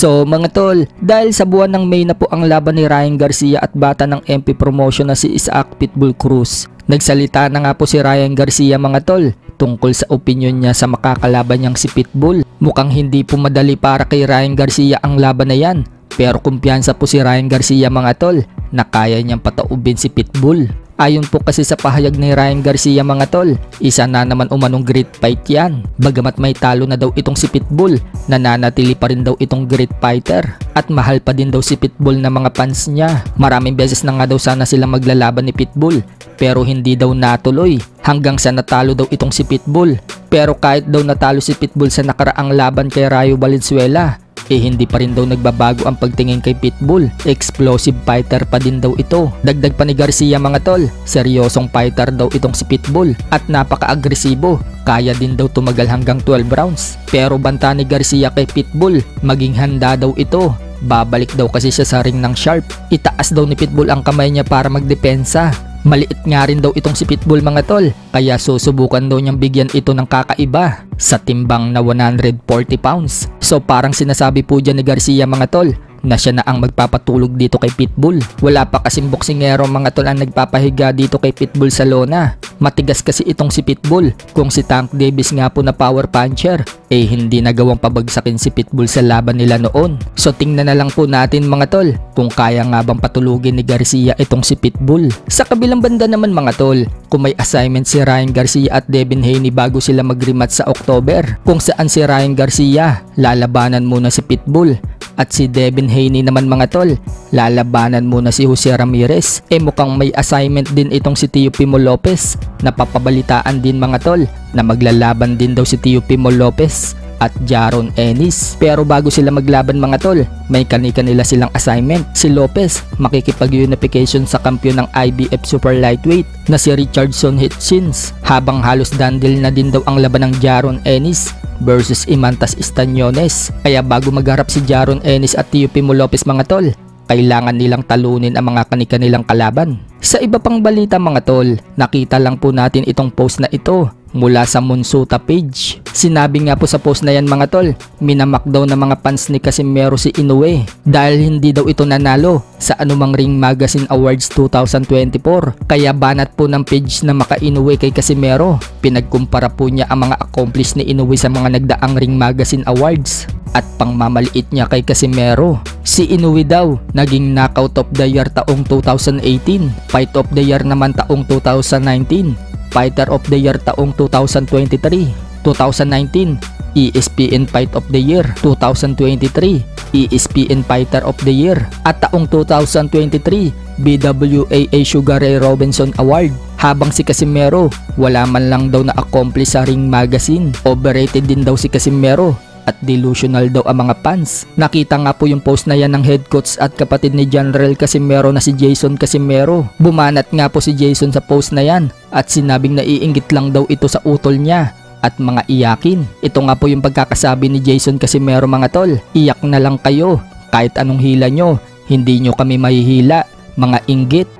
So mga tol, dahil sa buwan ng May na po ang laban ni Ryan Garcia at bata ng MP Promotion na si Isaac Pitbull Cruz, nagsalita na nga po si Ryan Garcia mga tol tungkol sa opinion niya sa makakalaban niyang si Pitbull. Mukhang hindi po madali para kay Ryan Garcia ang laban na yan, pero kumpiyansa po si Ryan Garcia mga tol na kaya niyang pataubin si Pitbull. Ayon po kasi sa pahayag ni Ryan Garcia mga tol, isa na naman umanong great fight yan. Bagamat may talo na daw itong si Pitbull, nananatili pa rin daw itong great fighter. At mahal pa din daw si Pitbull na mga fans niya. Maraming beses na nga daw sana sila maglalaban ni Pitbull, pero hindi daw natuloy. Hanggang sa natalo daw itong si Pitbull. Pero kahit daw natalo si Pitbull sa nakaraang laban kay Rayo Valenzuela, hindi pa rin daw nagbabago ang pagtingin kay Pitbull. Explosive fighter pa din daw ito. Dagdag pa ni Garcia mga tol, seryosong fighter daw itong si Pitbull at napaka-agresibo. Kaya din daw tumagal hanggang 12 rounds. Pero banta ni Garcia kay Pitbull, maging handa daw ito. Babalik daw kasi siya sa ring ng sharp. Itaas daw ni Pitbull ang kamay niya para magdepensa. Maliit nga rin daw itong si Pitbull mga tol, kaya susubukan daw niyang bigyan ito ng kakaiba sa timbang na 140 pounds. So parang sinasabi po dyan ni Garcia mga tol na siya na ang magpapatulog dito kay Pitbull. Wala pa kasing boksingero mga tol ang nagpapahiga dito kay Pitbull sa lona. Matigas kasi itong si Pitbull. Kung si Tank Davis nga po na power puncher, hindi nagawang pabagsakin si Pitbull sa laban nila noon. So tingnan na lang po natin mga tol kung kaya nga bang patulugin ni Garcia itong si Pitbull. Sa kabilang banda naman mga tol, kung may assignment si Ryan Garcia at Devin Haney bago sila mag-rematch sa October, kung saan si Ryan Garcia lalabanan muna si Pitbull at si Devin Haney naman mga tol lalabanan muna si Jose Ramirez. Mukhang may assignment din itong si Teofimo Lopez. Napapabalitaan din mga tol na maglalaban din daw si Teofimo Lopez at Jaron Ennis. Pero bago sila maglaban mga tol, may kani-kanila silang assignment. Si Lopez makikipag-unification sa kampiyon ng IBF Super Lightweight na si Richardson Hitchins, habang halos dandil na din daw ang laban ng Jaron Ennis versus Imantas Estañones. Kaya bago magharap si Jaron Ennis at Teofimo Lopez mga tol, kailangan nilang talunin ang mga kani-kanilang kalaban. Sa iba pang balita mga tol, nakita lang po natin itong post na ito mula sa Monsuta page. Sinabi nga po sa post na yan mga tol, minamak daw ng mga fans ni Casimero si Inoue dahil hindi daw ito nanalo sa anumang Ring Magazine Awards 2024. Kaya banat po ng page na maka-Inoue kay Casimero. Pinagkumpara po niya ang mga accomplish ni Inoue sa mga nagdaang Ring Magazine Awards at pangmamaliit niya kay Casimero. Si Inoue daw naging knockout of the year taong 2018, fight of the year naman taong 2019, fighter of the year taong 2023, 2019 ESPN Fight of the Year, 2023 ESPN Fighter of the Year, at taong 2023 BWAA Sugar Ray Robinson Award. Habang si Casimero wala man lang daw na accomplish sa Ring Magazine. Overrated din daw si Casimero at delusional daw ang mga fans. Nakita nga po yung post na yan ng head coach at kapatid ni General Casimero na si Jason Casimero. Bumanat nga po si Jason sa post na yan at sinabing naiinggit lang daw ito sa utol niya at mga iyakin. Ito nga po yung pagkakasabi ni Jason Casimero mga tol, iyak na lang kayo kahit anong hila nyo, hindi nyo kami mahihila, mga inggit.